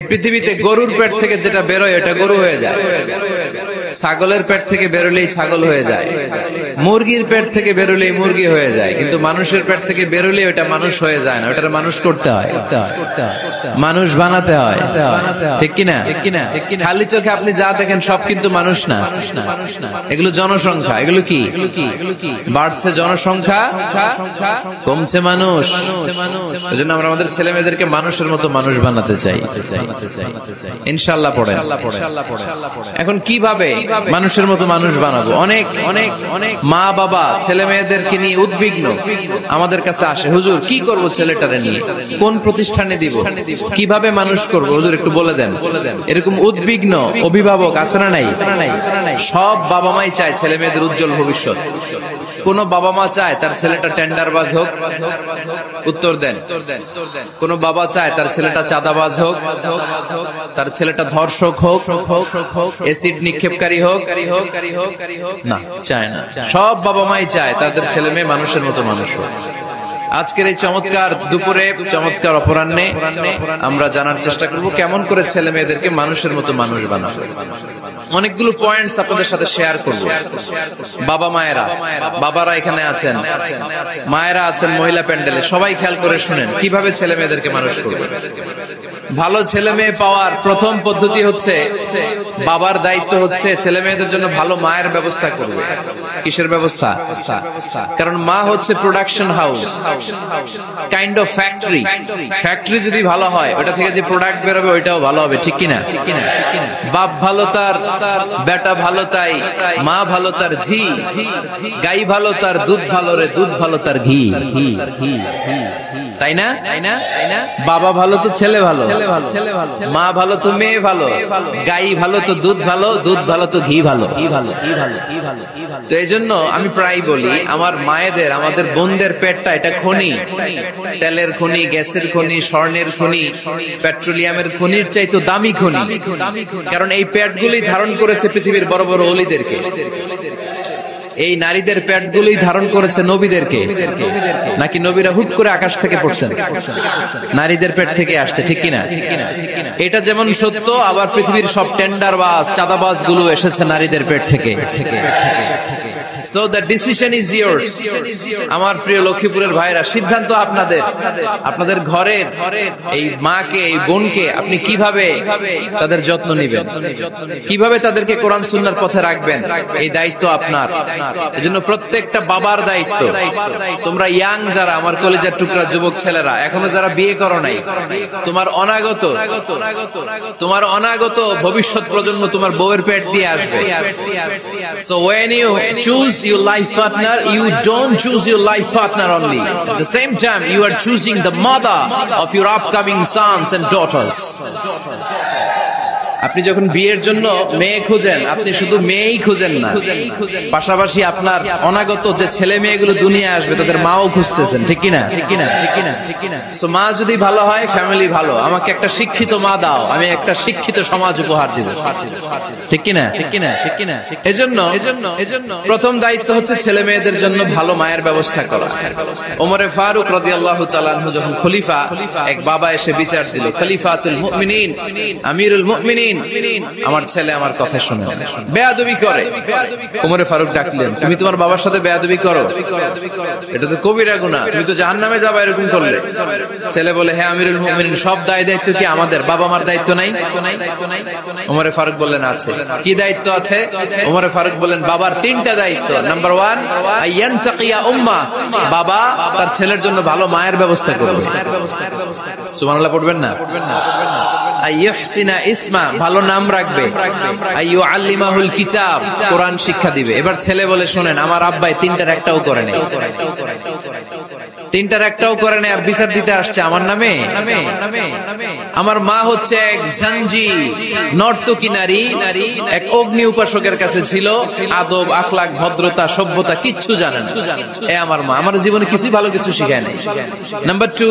পৃথিবীতে গরুর পেট থেকে যেটা বেরোয় এটা গরু হয়ে যায়, ছাগলের পেট থেকে বেরোলেই ছাগল হয়ে যায়, মুরগির পেট থেকে বেরোলেই মুরগি হয়ে যায়, কিন্তু মানুষের পেট থেকে বেরোলে ওটা মানুষ হয়ে যায় না, ওটা মানুষ করতে হয়, মানুষ বানাতে হয়, ঠিক কিনা? খালি চোখে আপনি যা দেখেন সব কিন্তু মানুষ না, এগুলো জনসংখ্যা। এগুলো কি? বাড়ছে জনসংখ্যা, কমছে মানুষ। ওই জন্য আমরা আমাদের ছেলে মেয়েদেরকে মানুষের মতো মানুষ বানাতে চাই, ইনশাআল্লাহ পড়ে। এখন কিভাবে মানুষের মতো মানুষ বানাবো? অনেক অনেক অনেক মা বাবা ছেলে মেয়েদেরকে নিয়ে উদ্বিগ্ন, আমাদের কাছে আসে, হুজুর কি করব ছেলেটারে নিয়ে, কোন প্রতিষ্ঠানে দিব, কিভাবে মানুষ করব, হুজুর একটু বলে দেন। এরকম উদ্বিগ্ন অভিভাবক আছে না নাই? সব বাবা মাই চায় ছেলে মেয়েদের উজ্জ্বল ভবিষ্যৎ। কোন বাবা মা চায় তার ছেলেটা টেন্ডারবাজ হোক? উত্তর দেন। কোন বাবা চায় তার ছেলেটা চাঁদাবাজ হোক, তার ছেলেটা ধর্ষক হোক, এসিড নিক্ষেপকারী হোক? না, চায় না। সব বাবা মাই চায় তাদের ছেলে মেয়ে মানুষের মতো মানুষ হোক। আজকের এই চমৎকার দুপুরে, চমৎকার অপরাহ্নে আমরা জানার চেষ্টা করব কেমন করে ছেলে মেয়েদেরকে মানুষের মতো মানুষ বানাবো। অনেকগুলো পয়েন্টস আপনাদের সাথে শেয়ার করব। বাবা মায়েরা, বাবারা এখানে আছেন, মায়েরা আছেন মহিলা প্যান্ডেলে, সবাই খেয়াল করে শুনেন কিভাবে ছেলে মেয়েদেরকে মানুষ করবে। ভালো ছেলে মেয়ে পাওয়ার প্রথম পদ্ধতি হচ্ছে, বাবার দায়িত্ব হচ্ছে ছেলে মেয়েদের জন্য ভালো মায়ের ব্যবস্থা করবে। কিসের ব্যবস্থা? কারণ মা হচ্ছে production house, kind of factory. Factory যদি ভালো হয়, ওটা থেকে যে প্রোডাক্ট বেরোবে ওইটাও ভালো হবে, ঠিক কিনা? বাপ ভালো তার বেটা ভালো তাই, মা ভালো তার ঝি, গাই ভালো তার দুধ ভালো রে, দুধ ভালো তার ঘি, তাই না? বাবা ভালো তো ছেলে ভালো, মা ভালো তো মেয়ে ভালো, গাই ভালো তো দুধ ভালো, দুধ ভালো তো ঘি ভালো। তো এই জন্য আমি প্রায় বলি, আমার মায়েদের, আমাদের বোনদের পেটটা এটা খনি, তেলের খনি, গ্যাসের খনি, স্বর্ণের খনি, পেট্রোলিয়ামের খনির চাইতো দামি খনি। কারণ এই পেটগুলি ধারণ করেছে পৃথিবীর বড় বড় ওলিদেরকে, এই নারীদের পেটগুলি ধারণ করেছে নবীদেরকে। নাকি নবীরা হুট করে আকাশ থেকে পড়ছেন? নারীদের পেট থেকে আসছে, ঠিক কিনা? এটা যেমন সত্য, আবার পৃথিবীর সব টেন্ডারবাজ, চাঁদাবাজ গুলো এসেছে নারীদের পেট থেকে। So the decision is yours. আমার প্রিয় লক্ষ্মীপুরের ভাইরা, সিদ্ধান্ত আপনাদের। আপনাদের ঘরের এই মাকে, এই বোনকে আপনি কিভাবে তাদের যত্ন নেবেন, কিভাবে তাদেরকে কোরআন সুন্নাহর পথে রাখবেন, এই দায়িত্ব আপনার। এজন্য প্রত্যেকটা বাবার দায়িত্ব। তোমরা ইয়াং যারা, আমার কলেজের টুকরা যুবক ছেলেরা, এখনো যারা বিয়ে করো নাই, তোমার অনাগত ভবিষ্যৎ প্রজন্ম তোমার বউয়ের পেট দিয়ে আসবে। So when you choose your life partner, you don't choose your life partner only. At the same time, you are choosing the mother of your upcoming sons and daughters. আপনি যখন বিয়ের জন্য মেয়ে খুঁজেন, আপনি শুধু মেয়েই খুঁজেন না, পাশাপাশি আপনার অনাগত যে ছেলে মেয়েগুলো দুনিয়া আসবে তাদের মাও খুঁজতেছেন, ঠিক কিনা? সো মা যদি ভালো হয়, ফ্যামিলি ভালো। আমাকে একটা শিক্ষিত মা দাও, আমি একটা শিক্ষিত সমাজ উপহার দিব, ঠিক কিনা? এজন্য প্রথম দায়িত্ব হচ্ছে ছেলে মেয়েদের জন্য ভালো মায়ের ব্যবস্থা করা। ওমরে ফারুক রাদিয়াল্লাহু তাআলা আনহু যখন খলিফা, এক বাবা এসে বিচার দিল, খলিফাতুল মুমিনিন, আমিরুল মুমিনিন, আমার ছেলে আমার কথা শুনে বেয়াদবি করে। ওমরে ফারুক ডাকলেন, তুমি তোমার বাবার সাথে বেয়াদবি করো, এটা তো কবিরা গুনাহ, তুমি তো জাহান্নামে যাবে এরকম করলে। ছেলে বলে, হ্যাঁ আমিরুল মুমিনিন, সব দায়িত্ব কি আমাদের? বাবা মার দায়িত্ব নাই? ওমরে ফারুক বললেন আছে। কি দায়িত্ব আছে? ওমরে ফারুক বললেন, বাবার তিনটা দায়িত্ব। নাম্বার 1, আইয়ানতাকিয়া উম্মাহ, বাবা তার ছেলের জন্য ভালো মায়ের ব্যবস্থা করবে। সুবহানাল্লাহ পড়বেন না? আইয়ুহসিনা ইসমা, ভালো নাম রাখবে। আইয়ুআল্লিমাহুল কিতাব, কোরআন শিক্ষা দিবে। এবার ছেলে বলে, শোনেন, আমার আব্বাই তিনটার একটাও করে নাই, তিনটার একটাও করে নাই, আর বিচার দিতে আসছে আমার নামে। আমার মা হচ্ছে এক জাঞ্জি, নর্তকী নারী, এক অগ্নি উপাসকের কাছে ছিল, আদব, আখলাক, ভদ্রতা, সভ্যতা কিচ্ছু জানে না। আমার মা আমার জীবনে কিছু ভালো কিছু শিখায় নাই। নাম্বার 2,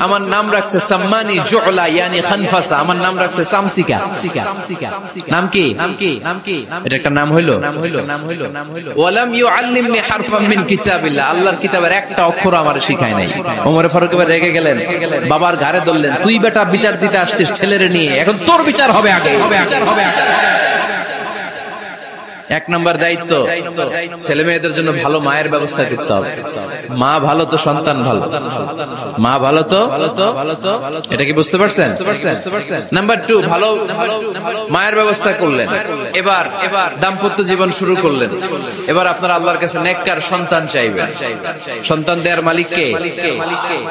আমার নাম রাখছে সাম্মানি জুলা, ইয়ানি খানফাসা, আমার নাম রাখছে সামসিকা। নাম কি? এটা একটা নাম হইলো? ওয়ালাম ইউআল্লিমনি হারফাম মিন কিতাবিল্লাহ, আল্লাহর কিতাবের একটা অক্ষর আমার শিখায় নাই। ওমর ফারুক এবার রেগে গেলেন, বাবার ঘাড়ে ধরলেন, তুই বেটা বিচার দিতে আসছিস ছেলেরে নিয়ে, এখন তোর বিচার হবে আগে। এক নম্বর দায়িত্ব, ছেলে মেয়েদের জন্য ভালো মায়ের ব্যবস্থা করতে হবে। মা ভালো তো সন্তান ভালো, মা ভালো তো এটা কি বুঝতে পারছেন? নাম্বার 2, ভালো মায়ের ব্যবস্থা করলেন। এবার দাম্পত্য জীবন শুরু করলেন। এবার আপনার আল্লাহর কাছে নেককার সন্তান চাইবেন। সন্তান দেওয়ার মালিক কে?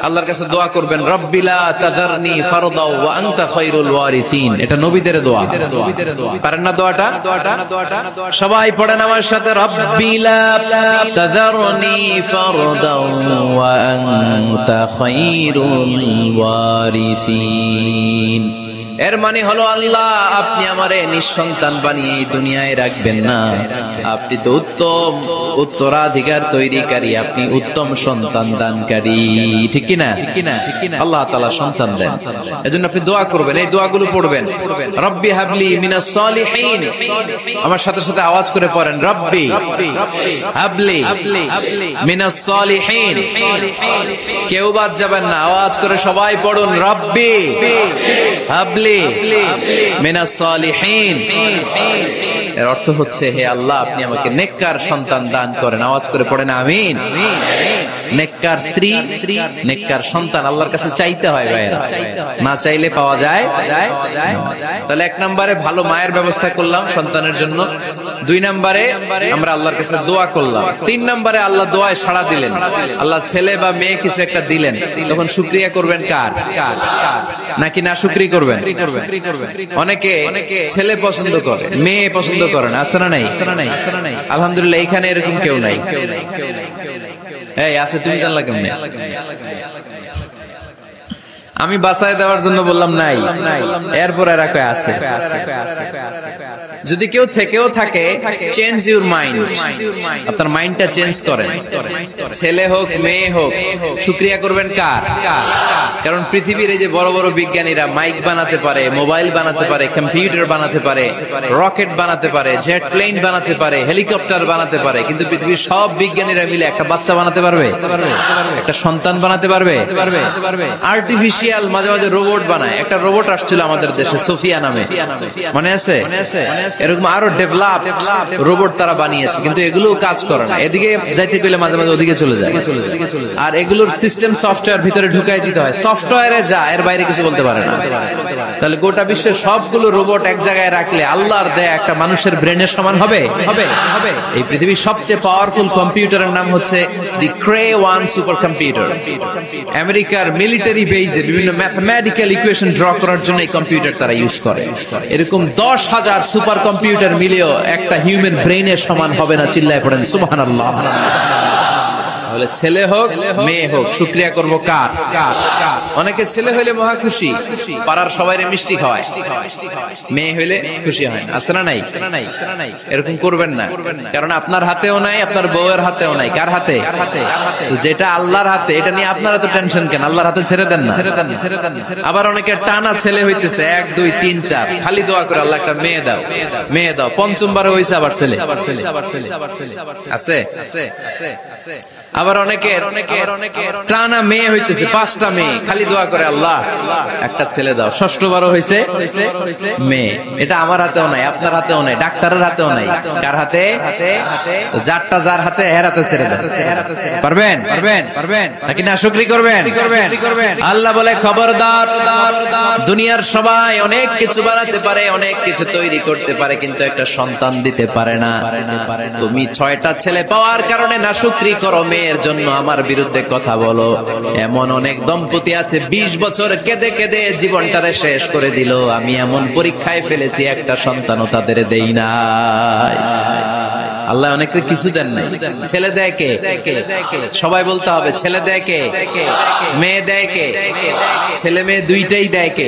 আল্লাহর কাছে দোয়া করবেন, রব্বি লা তাযারনি ফারদা ওয়া আনতা খায়রুল ওয়ারিসিন। এটা নবীদের দোয়া। পারেন না দোয়াটা? সবাই পড়েন আমার সাথে, রব্বি লা তাযারনি ফারদা ওয়া আনতা খায়রুল ওয়ারিসিন। এর মানে হলো, আল্লাহ আপনি আমারে নিঃসন্তান বানিয়ে এই দুনিয়ায় রাখবেন না, আপনি তো উত্তম উত্তরাধিকার তৈরিকারী, আপনি উত্তম সন্তান দানকারী, ঠিক কিনা? আল্লাহ তাআলা সন্তান দেন, এজন্য আপনি দোয়া করবেন, এই দোয়াগুলো পড়বেন। রব্বি হাবলি মিনাস সালিহিন, আমার সাথে সাথে আওয়াজ করে পড়েন, রব্বি হাবলি মিনাস সালিহিন। কেউ বাদ যাবেন না, আওয়াজ করে সবাই পড়ুন, রব্বি হাবলি মিনাস সালিহিন। এর অর্থ হচ্ছে, হে আল্লাহ আপনি আমাকে নেককার সন্তান দান করেন। আওয়াজ করে পড়েন আমিন। নেককার স্ত্রী, নেককার সন্তান আল্লাহর কাছে চাইতে হয় ভাইরা, না চাইলে পাওয়া যায়। তাহলে 1 নম্বরে ভালো মায়ের ব্যবস্থা করলাম সন্তানের জন্য। 2 নম্বরে আমরা আল্লাহর কাছে দোয়া করলাম। 3 নম্বরে আল্লাহ দোয়ায় সাড়া দিলেন, আল্লাহ ছেলে বা মেয়ে কিছু একটা দিলেন, তখন শুকরিয়া করবেন কার? নাকি না শুকরি করবেন? অনেকে ছেলে পছন্দ করে, মেয়ে পছন্দ করে না, আছে না নাই? আলহামদুলিল্লাহ এখানে এরকম কেউ নাই। এই আছে, তুমি জানলা কেমনে? আমি বাঁচায় দেওয়ার জন্য বললাম নাই, এরপর এরা কয় আছে। যদি কেউ থেকেও থাকে, চেঞ্জ ইউর মাইন্ড, আপনার মাইন্ডটা চেঞ্জ করেন। ছেলে হোক মেয়ে হোক, শুকরিয়া করবেন কার? কারণ পৃথিবীর এই যে বড় বড় বিজ্ঞানীরা মাইক বানাতে পারে, মোবাইল বানাতে পারে, কম্পিউটার বানাতে পারে, রকেট বানাতে পারে, জেট প্লেন বানাতে পারে, হেলিকপ্টার বানাতে পারে, কিন্তু পৃথিবীর সব বিজ্ঞানীরা মিলে একটা বাচ্চা বানাতে পারবে? একটা সন্তান বানাতে পারবে? আর্টিফিশিয়াল মাঝে মাঝে রোবট বানায়। একটা রোবট আসছিল আমাদের দেশে, সোফিয়া নামে, মনে আছে? এরকম আরো ডেভেলপ রোবট তারা বানিয়েছে, কিন্তু এগুলো কাজ করে না। এদিকে যাইতে গেলে মাঝে মাঝে ওদিকে চলে যায়। আর এগুলোর সিস্টেম সফটওয়্যার ভিতরে ঢুকাই দিতে হয়, সফটওয়্যারে যা, এর বাইরে কিছু বলতে পারে না। তাহলে গোটা বিশ্বের সবগুলো রোবট এক জায়গায় রাখলে আল্লাহর দেয়া একটা মানুষের ব্রেনের সমান হবে? এই পৃথিবীর সবচেয়ে পাওয়ারফুল কম্পিউটারের নাম হচ্ছে দি ক্রে 1 সুপার কম্পিউটার। আমেরিকার মিলিটারি বেজে বিভিন্ন ম্যাথমেটিক্যাল ইকুয়েশন ড্র করার জন্য এই কম্পিউটার তারা ইউজ করে। এরকম 10,000 সুপার কম্পিউটার মিলেও একটা হিউম্যান ব্রেইনের সমান হবে না। চিল্লায় পড়েন সুবহানাল্লাহ। তাহলে ছেলে হোক মেয়ে হোক, শুকরিয়া করবো কার? অনেকে ছেলে হইলে মহা খুশি, পাড়ার সবাইরে মিষ্টি খাওয়ায়, মেয়ে হইলে খুশি হয় না, আছে না নাই? এরকম করবেন না, কারণ আপনার হাতেও নাই, আপনার বউয়ের হাতেও নাই। কার হাতে? যেটা আল্লাহর হাতে, এটা নিয়ে আপনারা তো টেনশন কেন? আল্লাহর হাতে ছেড়ে দেন না। আবার অনেকে টানা ছেলে হইতেছে, 1 2 3 4, খালি দোয়া করে আল্লাহ একটা মেয়ে দাও, মেয়ে দাও। 5ম বার হইছে আবার ছেলে আছে। আবার অনেকে টানা মেয়ে হইতেছে, 5টা মেয়ে, খালি দোয়া করে আল্লাহ একটা ছেলে দাও। 6ষ্ঠ বারও হয়েছে মেয়ে। এটা আমার হাতেও নাই, আপনার হাতেও নাই, ডাক্তারের হাতেও নাই। কার হাতে? যারটা যার হাতে, এর হাতে ছেড়ে দেন। পারবেন নাকি না শুকরি করবেন? আল্লাহ বলে, খবরদার, দুনিয়ার সবাই অনেক কিছু বানাতে পারে, অনেক কিছু তৈরি করতে পারে, কিন্তু একটা সন্তান দিতে পারে না। তুমি 6টা ছেলে পাওয়ার কারণে না শুকরি করো, মেয়ের জন্য আমার বিরুদ্ধে কথা বলো। এমন অনেক দম্পতি আছে 20 বছর কেঁদে কেঁদে জীবনটারে শেষ করে দিল। আমি এমন পরীক্ষায় ফেলেছি, একটা সন্তানও তাদের দেই নাই। আল্লাহ অনেকে কিছু দেন নাই। ছেলে দেয় কে? সবাই বলতে হবে, ছেলে দেয় কে? মেয়ে দেয় কে? ছেলে মেয়ে দুইটাই দেয় কে?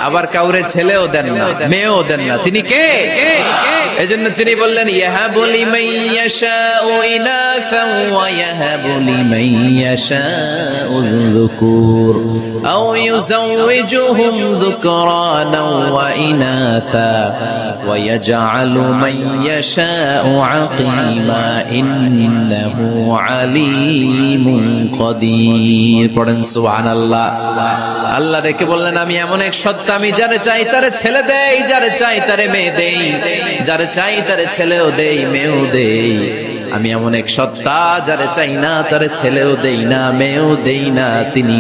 আবার কাউরে ছেলেও দেন না, মেয়েও দেন না। তিনি কে? এজন্য তিনি বললেন, ইয়াহাবু লিমান ইয়াশাউ ইনাসা ওয়া ইয়াহাবু লিমান ইয়াশাউ যুকুর আও ইউযাওয়িজুহুম যুকরানা ওয়া ইনাসা ওয়া ইয়াজআলু মান ইয়াশাউ শাকীমা ইন্নাহু আলীমুন কাদির। পড়েন সুবহানাল্লাহ। আল্লাহ ডেকে বললেন, আমি এমন এক সত্তা, আমি যারে চাই তারে ছেলে দেই, যারে চাই তারে মেয়ে দেই, যারে চাই তারে ছেলেও দেই মেয়েও দেই। আমি এমন এক সত্তা, যারে চাই না তারে ছেলেও দেই না মেয়েও দেই না। তিনি